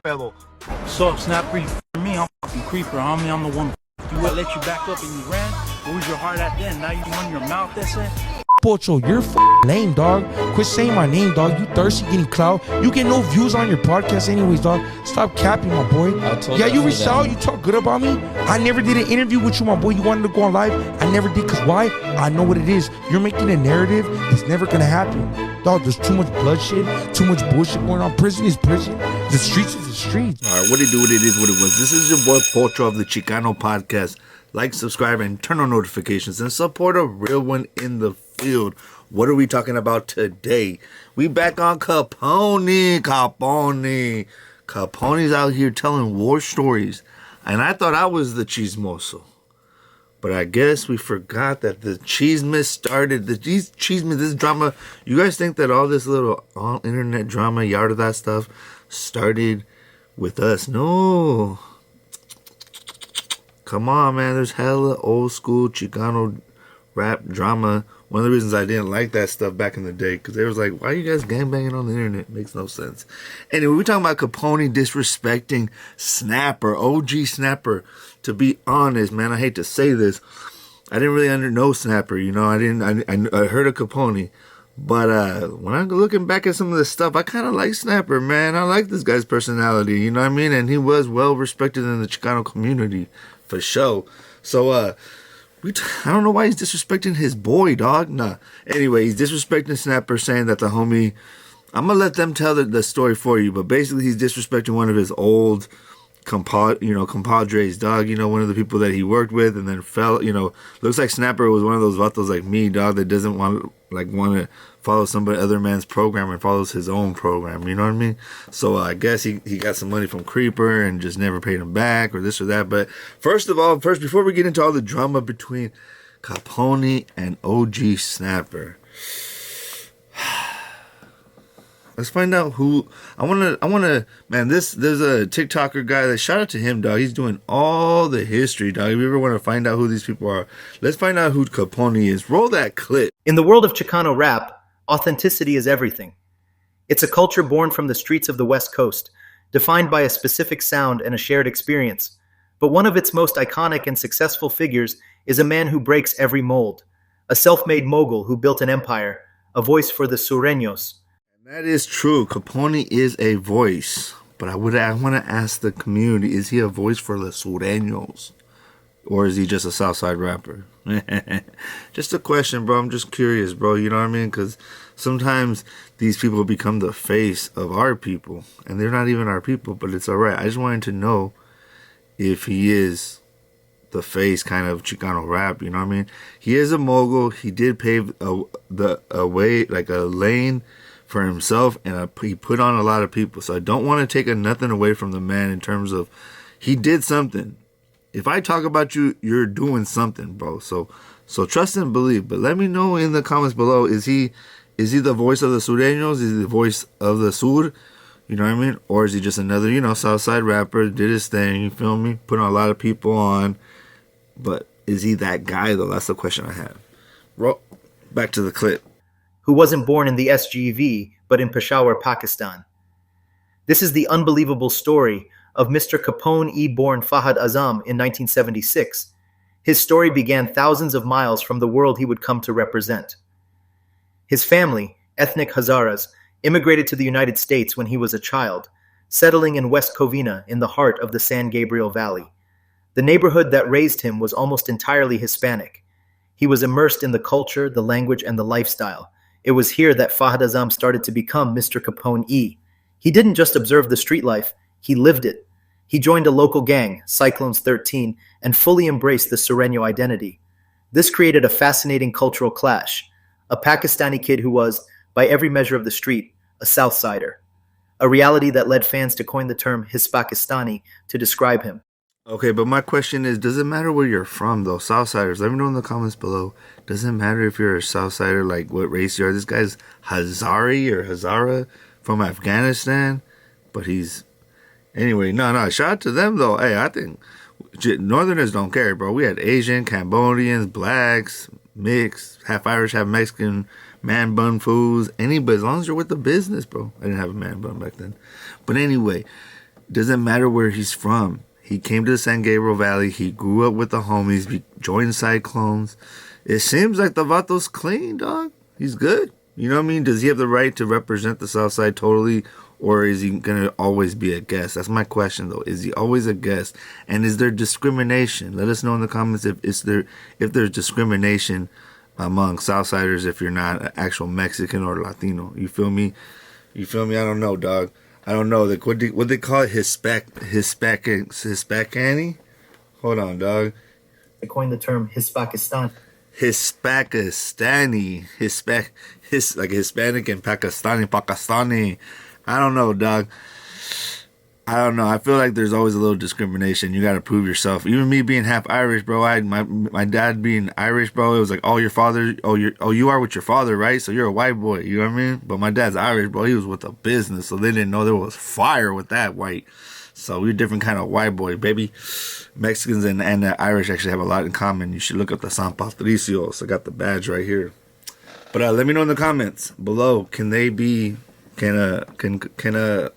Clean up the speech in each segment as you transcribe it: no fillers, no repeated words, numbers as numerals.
pedo? What's up, Snapper? You me? I'm fucking creeper, homie. I'm the one you would let you back up and you ran. Where was your heart at then? Now you run your mouth, that's it? Pocho, you're lame, dog. Quit saying my name, dog. You thirsty getting clout. You get no views on your podcast anyways, dog. Stop capping, my boy. Yeah, you reached out. You talk good about me. I never did an interview with you, my boy. You wanted to go on live. I never did, because why? I know what it is. You're making a narrative that's never going to happen. Dog, there's too much bloodshed, too much bullshit going on. Prison is prison. The streets is the streets. All right, what it do, what it is, what it was. This is your boy Pocho of the Chicano podcast. Like, subscribe, and turn on notifications, and support a real one in the field. What are we talking about today? We back on Capone. Capone's out here telling war stories, and I thought I was the chismoso, but I guess we forgot that the chisme started. This drama. You guys think that all this little internet drama, yada that stuff, started with us? No. Come on, man. There's hella old school Chicano rap drama. One of the reasons I didn't like that stuff back in the day, because they was like, why are you guys gangbanging on the internet? Makes no sense. Anyway, we're talking about Capone disrespecting Snapper, OG Snapper. To be honest, man, I hate to say this. I didn't really know Snapper, you know. I heard of Capone. But when I'm looking back at some of this stuff, I kind of like Snapper, man. I like this guy's personality, you know what I mean? And he was well respected in the Chicano community, for sure. So, I don't know why he's disrespecting his boy, dog. Nah. Anyway, he's disrespecting Snapper, saying that the homie... I'm going to let them tell the story for you, but basically he's disrespecting one of his old compadres, dog. You know, one of the people that he worked with and then fell, looks like Snapper was one of those vatos like me, dog, that doesn't want to follow somebody other man's program and follows his own program, you know what I mean? So I guess he got some money from Creeper and just never paid him back or this or that. But first, before we get into all the drama between Capone and OG Snapper, let's find out who. I wanna, man, there's a TikToker guy that, shout out to him, dog. He's doing all the history, dog. If you ever want to find out who these people are, let's find out who Capone is. Roll that clip. In the world of Chicano rap, authenticity is everything. It's a culture born from the streets of the West Coast, defined by a specific sound and a shared experience. But one of its most iconic and successful figures is a man who breaks every mold, a self-made mogul who built an empire, a voice for the Sureños. That is true. Capone is a voice, but I want to ask the community: is he a voice for the Sureños, or is he just a Southside rapper? Just a question, bro. I'm just curious, bro. You know what I mean? Because sometimes these people become the face of our people, and they're not even our people, but it's all right. I just wanted to know if he is the face kind of Chicano rap. You know what I mean? He is a mogul. He did pave a way, like a lane for himself, and he put on a lot of people. So I don't want to take nothing away from the man in terms of he did something. If I talk about you, you're doing something, bro. So trust and believe. But let me know in the comments below, is he the voice of the Sureños? Is he the voice of the Sur? You know what I mean? Or is he just another, Southside rapper, did his thing, you feel me? Put a lot of people on. But is he that guy, though? That's the question I have. Back to the clip. Who wasn't born in the SGV, but in Peshawar, Pakistan. This is the unbelievable story of Mr. Capone-E born Fahad Azam in 1976. His story began thousands of miles from the world he would come to represent. His family, ethnic Hazaras, immigrated to the United States when he was a child, settling in West Covina in the heart of the San Gabriel Valley. The neighborhood that raised him was almost entirely Hispanic. He was immersed in the culture, the language, and the lifestyle. It was here that Fahad Azam started to become Mr. Capone-E. He didn't just observe the street life, he lived it. He joined a local gang, Cyclones 13, and fully embraced the Sureño identity. This created a fascinating cultural clash. A Pakistani kid who was, by every measure of the street, a Southsider. A reality that led fans to coin the term Pakistani to describe him. Okay, but my question is, does it matter where you're from, though? Southsiders, let me know in the comments below. Does it matter if you're a Southsider, like what race you are? This guy's Hazari or Hazara from Afghanistan, but he's... Anyway, no, shout out to them, though. Hey, I think Northerners don't care, bro. We had Asian, Cambodians, blacks, mixed, half Irish, half Mexican, man bun fools, anybody, as long as you're with the business, bro. I didn't have a man bun back then. But anyway, doesn't matter where he's from. He came to the San Gabriel Valley. He grew up with the homies. He joined Cyclones. It seems like the vato's clean, dog. He's good. You know what I mean? Does he have the right to represent the Southside totally? Or is he going to always be a guest? That's my question, though. Is he always a guest? And is there discrimination? Let us know in the comments if there's discrimination among Southsiders if you're not an actual Mexican or Latino. You feel me? I don't know, dog. I don't know. Like, what they call it? Hispacani? Hold on, dog. I coined the term Hispakistan. Hispakistani. Like Hispanic and Pakistani. I don't know, dog. I don't know. I feel like there's always a little discrimination. You got to prove yourself. Even me being half Irish, bro. My dad being Irish, bro. It was like, oh, your father. You are with your father, right? So you're a white boy. You know what I mean? But my dad's Irish, bro. He was with a business, so they didn't know there was fire with that white. So we're a different kind of white boy, baby. Mexicans and the Irish actually have a lot in common. You should look up the San Patricios. I got the badge right here. But let me know in the comments below. Can he be the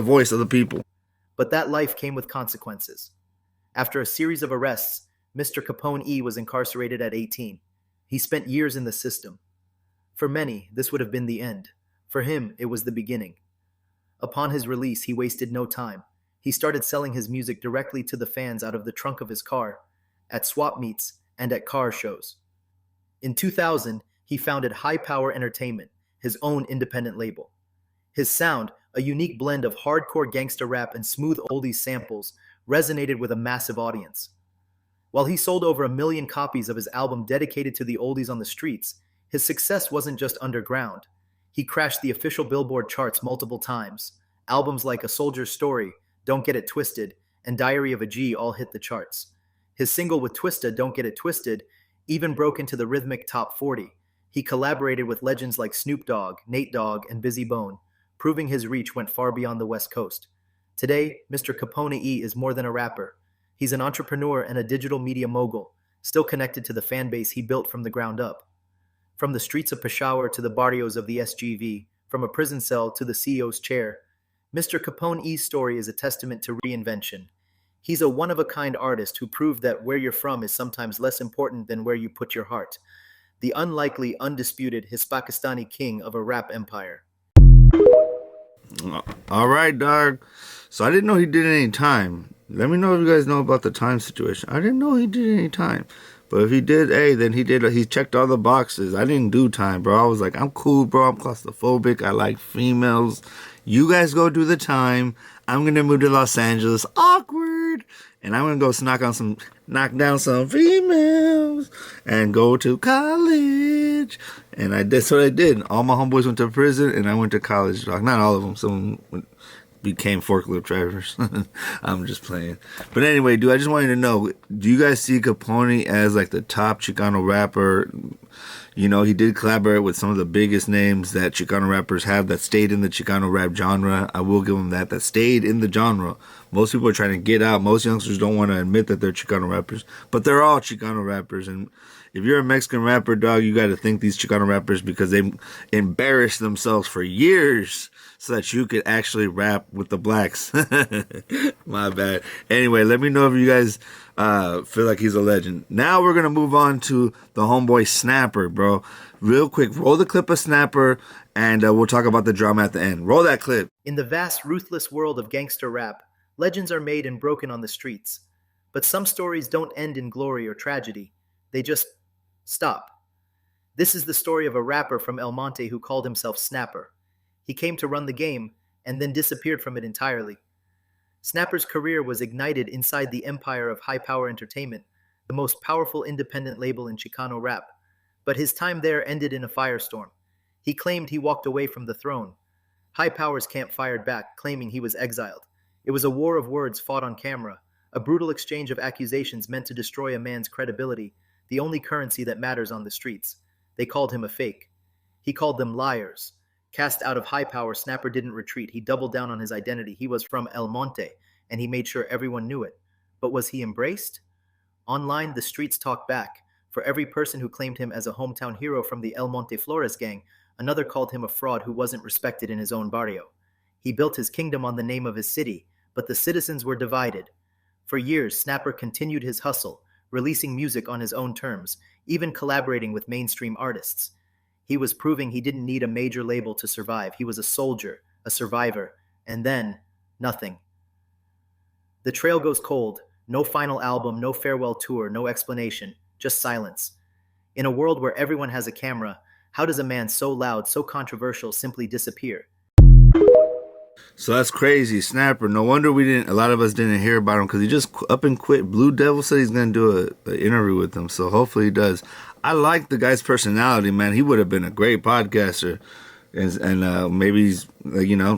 voice of the people? But that life came with consequences. After a series of arrests, Mr. Capone-E was incarcerated at 18. He spent years in the system. For many, this would have been the end. For him, it was the beginning. Upon his release, he wasted no time. He started selling his music directly to the fans out of the trunk of his car, at swap meets, and at car shows. In 2000, he founded High Power Entertainment, his own independent label. His sound, a unique blend of hardcore gangsta rap and smooth oldies samples, resonated with a massive audience. While he sold over 1 million copies of his album dedicated to the oldies on the streets, his success wasn't just underground. He crashed the official Billboard charts multiple times. Albums like A Soldier's Story, Don't Get It Twisted, and Diary of a G all hit the charts. His single with Twista, Don't Get It Twisted, even broke into the rhythmic top 40. He collaborated with legends like Snoop Dogg, Nate Dogg, and Busy Bone, proving his reach went far beyond the West Coast. Today, Mr. Capone-E is more than a rapper. He's an entrepreneur and a digital media mogul, still connected to the fan base he built from the ground up. From the streets of Peshawar to the barrios of the SGV, from a prison cell to the CEO's chair, Mr. Capone-E's story is a testament to reinvention. He's a one-of-a-kind artist who proved that where you're from is sometimes less important than where you put your heart. The unlikely, undisputed Hispakistani king of a rap empire. All right, dog. So I didn't know he did any time. Let me know if you guys know about the time situation. I didn't know he did any time. But if he did, then he did. He checked all the boxes. I didn't do time, bro. I was like, I'm cool, bro. I'm claustrophobic. I like females. You guys go do the time. I'm going to move to Los Angeles. Awkward. And I'm going to go knock down some females and go to college. And that's what I did. All my homeboys went to prison and I went to college. Not all of them. Some became forklift drivers. I'm just playing. But anyway, dude, I just wanted to know, do you guys see Capone as like the top Chicano rapper? You know, he did collaborate with some of the biggest names that Chicano rappers have that stayed in the Chicano rap genre. I will give him that stayed in the genre. Most people are trying to get out. Most youngsters don't want to admit that they're Chicano rappers, but they're all Chicano rappers. And if you're a Mexican rapper, dog, you got to thank these Chicano rappers because they embarrassed themselves for years so that you could actually rap with the blacks. My bad. Anyway, let me know if you guys feel like he's a legend. Now we're going to move on to the homeboy Snapper, bro. Real quick, roll the clip of Snapper, and we'll talk about the drama at the end. Roll that clip. In the vast, ruthless world of gangster rap, legends are made and broken on the streets. But some stories don't end in glory or tragedy. They just stop. This is the story of a rapper from El Monte who called himself Snapper. He came to run the game and then disappeared from it entirely. Snapper's career was ignited inside the empire of High Power Entertainment, the most powerful independent label in Chicano rap. But his time there ended in a firestorm. He claimed he walked away from the throne. High Power's camp fired back, claiming he was exiled. It was a war of words fought on camera, a brutal exchange of accusations meant to destroy a man's credibility, the only currency that matters on the streets. They called him a fake. He called them liars. Cast out of High Power, Snapper didn't retreat. He doubled down on his identity. He was from El Monte, and he made sure everyone knew it. But was he embraced? Online, the streets talked back. For every person who claimed him as a hometown hero from the El Monte Flores gang, another called him a fraud who wasn't respected in his own barrio. He built his kingdom on the name of his city, but the citizens were divided. For years, Snapper continued his hustle, releasing music on his own terms, even collaborating with mainstream artists. He was proving he didn't need a major label to survive. He was a soldier, a survivor, and then, nothing. The trail goes cold. No final album, no farewell tour, no explanation, just silence. In a world where everyone has a camera, how does a man so loud, so controversial simply disappear? So that's crazy, Snapper. No wonder a lot of us didn't hear about him, because he just up and quit. Blue Devil said he's going to do an interview with him, so hopefully he does. I like the guy's personality, man. He would have been a great podcaster. And maybe he's,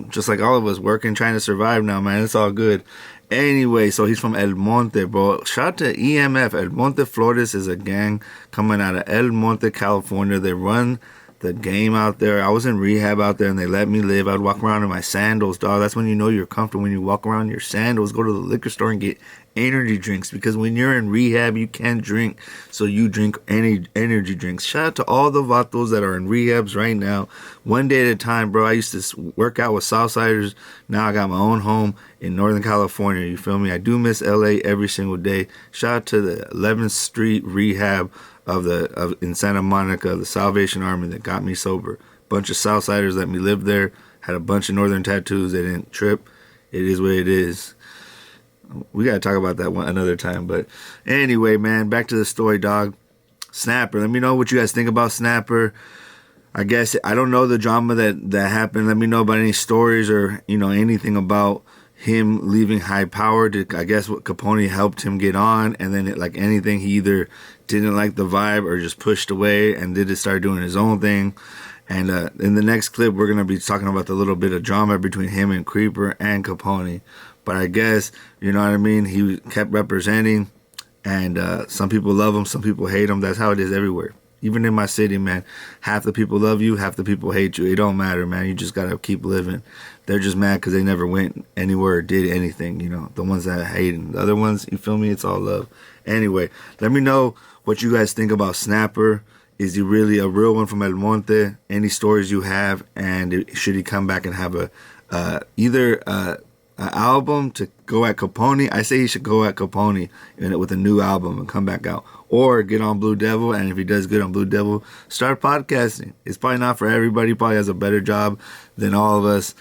just like all of us, working, trying to survive now, man. It's all good. Anyway, so he's from El Monte, bro. Shout out to EMF. El Monte Flores is a gang coming out of El Monte, California. They run the game out there. I was in rehab out there, and they let me live. I'd walk around in my sandals, dog. That's when you know you're comfortable, when you walk around in your sandals. Go to the liquor store and get energy drinks, because when you're in rehab, you can't drink, so you drink any energy drinks. Shout out to all the vatos that are in rehabs right now, one day at a time, bro. I used to work out with Southsiders. Now I got my own home in Northern California, you feel me? I do miss LA every single day. Shout out to the 11th Street rehab in Santa Monica, the Salvation Army that got me sober. Bunch of Southsiders let me live there. Had a bunch of Northern tattoos. They didn't trip. It is what it is. We gotta talk about that one another time. But anyway, man, back to the story, dog. Snapper. Let me know what you guys think about Snapper. I guess I don't know the drama that happened. Let me know about any stories or anything about him leaving high power. I guess what Capone helped him get on, and then like anything, he either didn't like the vibe or just pushed away and did start doing his own thing. And in the next clip, we're gonna be talking about the little bit of drama between him and Creeper and Capone. But I guess, you know what I mean, he kept representing, and some people love him, some people hate him. That's how it is everywhere. Even in my city, man, half the people love you, half the people hate you. It don't matter, man. You just gotta keep living. They're just mad because they never went anywhere or did anything, the ones that hate him. The other ones, you feel me? It's all love. Anyway, let me know what you guys think about Snapper. Is he really a real one from El Monte? Any stories you have, and should he come back and have either an album to go at Capone? I say he should go at Capone with a new album and come back out, or get on Blue Devil, and if he does good on Blue Devil, start podcasting. It's probably not for everybody. He probably has a better job than all of us.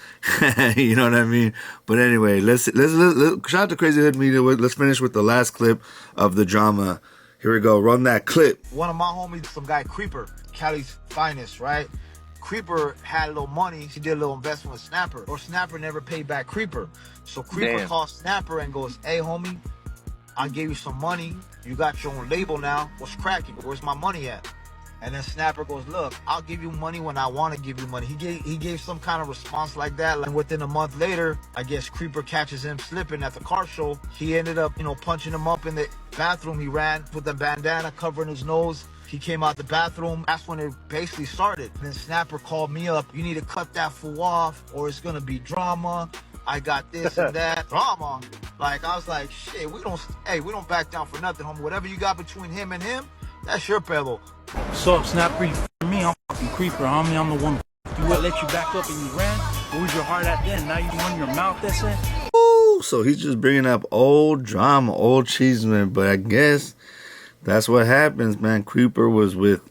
You know what I mean? But anyway, let's shout out to Crazy Hood Media. Let's finish with the last clip of the drama. Here we go. Run that clip. One of my homies, some guy Creeper, Cali's finest, right? Creeper had a little money. He did a little investment with Snapper, or Snapper never paid back Creeper. So Creeper calls Snapper and goes, "Hey, homie, I gave you some money. You got your own label now. What's cracking? Where's my money at?" And then Snapper goes, "Look, I'll give you money when I want to give you money." He gave some kind of response like that. And within a month later, I guess Creeper catches him slipping at the car show. He ended up, punching him up in the bathroom. He ran with a bandana covering his nose. He came out the bathroom. That's when it basically started. Then Snapper called me up. "You need to cut that fool off, or it's gonna be drama. I got this and that." Drama. Like, I was like, shit, we don't back down for nothing, homie. Whatever you got between him and him, that's your pedo. So up, Snapper, you me, I'm fucking Creeper, homie. I'm the one you would let you back up and you ran. Where was your heart at then? Now you run your mouth, that's it? Ooh, so he's just bringing up old drama, old cheeseman. But I guess that's what happens, man. Creeper was with...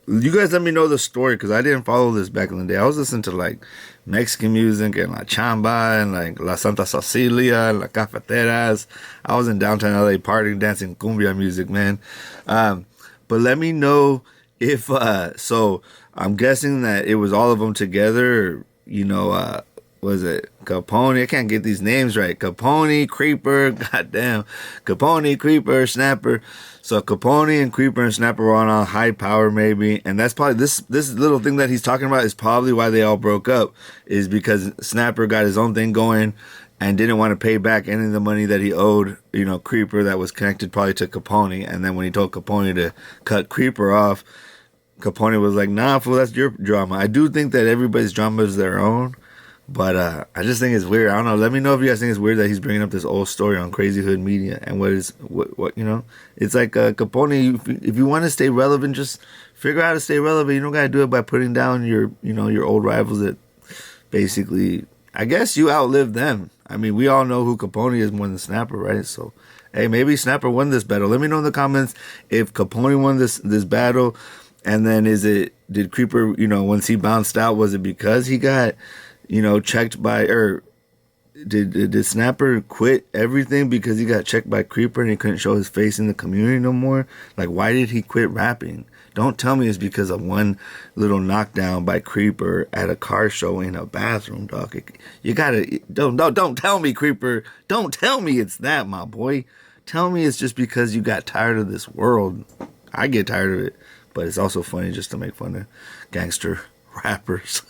You guys let me know the story, because I didn't follow this back in the day. I was listening to like Mexican music and La Chamba and like La Santa Cecilia and La Cafeteras. I was in downtown LA partying, dancing cumbia music, man. But let me know if, so I'm guessing that it was all of them together, was it Capone? I can't get these names right. Capone, Creeper, goddamn. Capone, Creeper, Snapper. So Capone and Creeper and Snapper were on high power maybe. And that's probably, this little thing that he's talking about is probably why they all broke up, is because Snapper got his own thing going and didn't want to pay back any of the money that he owed, Creeper, that was connected probably to Capone. And then when he told Capone to cut Creeper off, Capone was like, "Nah, fool, that's your drama." I do think that everybody's drama is their own, but I just think it's weird. I don't know. Let me know if you guys think it's weird that he's bringing up this old story on Crazy Hood Media, and what it's like Capone. If you want to stay relevant, just figure out how to stay relevant. You don't gotta do it by putting down your old rivals that basically I guess you outlived them. I mean, we all know who Capone is more than Snapper, right? So, hey, maybe Snapper won this battle. Let me know in the comments if Capone won this battle. And then did Creeper, once he bounced out, was it because he got, checked by, or did Snapper quit everything because he got checked by Creeper and he couldn't show his face in the community no more? Like, why did he quit rapping? Don't tell me it's because of one little knockdown by Creeper at a car show in a bathroom, dog. You gotta, don't tell me, Creeper. Don't tell me it's that, my boy. Tell me it's just because you got tired of this world. I get tired of it, but it's also funny just to make fun of gangster rappers.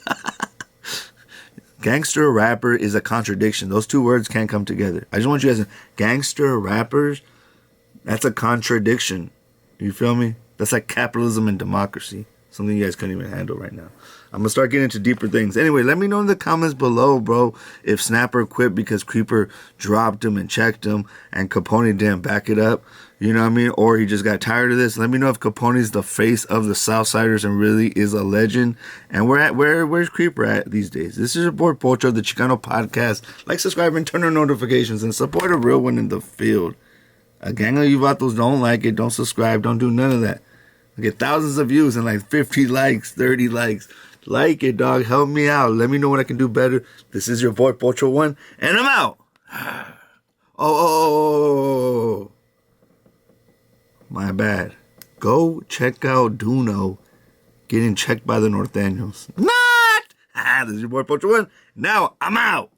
Gangster rapper is a contradiction. Those two words can't come together. I just want you guys to know, gangster rappers, that's a contradiction. You feel me? That's like capitalism and democracy. Something you guys couldn't even handle right now. I'm going to start getting into deeper things. Anyway, let me know in the comments below, bro, if Snapper quit because Creeper dropped him and checked him and Capone didn't back it up. You know what I mean? Or he just got tired of this. Let me know if Capone's the face of the Southsiders and really is a legend. And where's Creeper at these days? This is your boy Pocho of the Chicano podcast. Like, subscribe, and turn on notifications and support a real one in the field. A gang of you vatos don't like it, don't subscribe, don't do none of that. I get thousands of views and like 50 likes, 30 likes. Like it, dog. Help me out. Let me know what I can do better. This is your boy Pocho 1, and I'm out. Oh, my bad. Go check out Duno getting checked by the Norteños. Not! This is your boy Pocho 1. Now I'm out.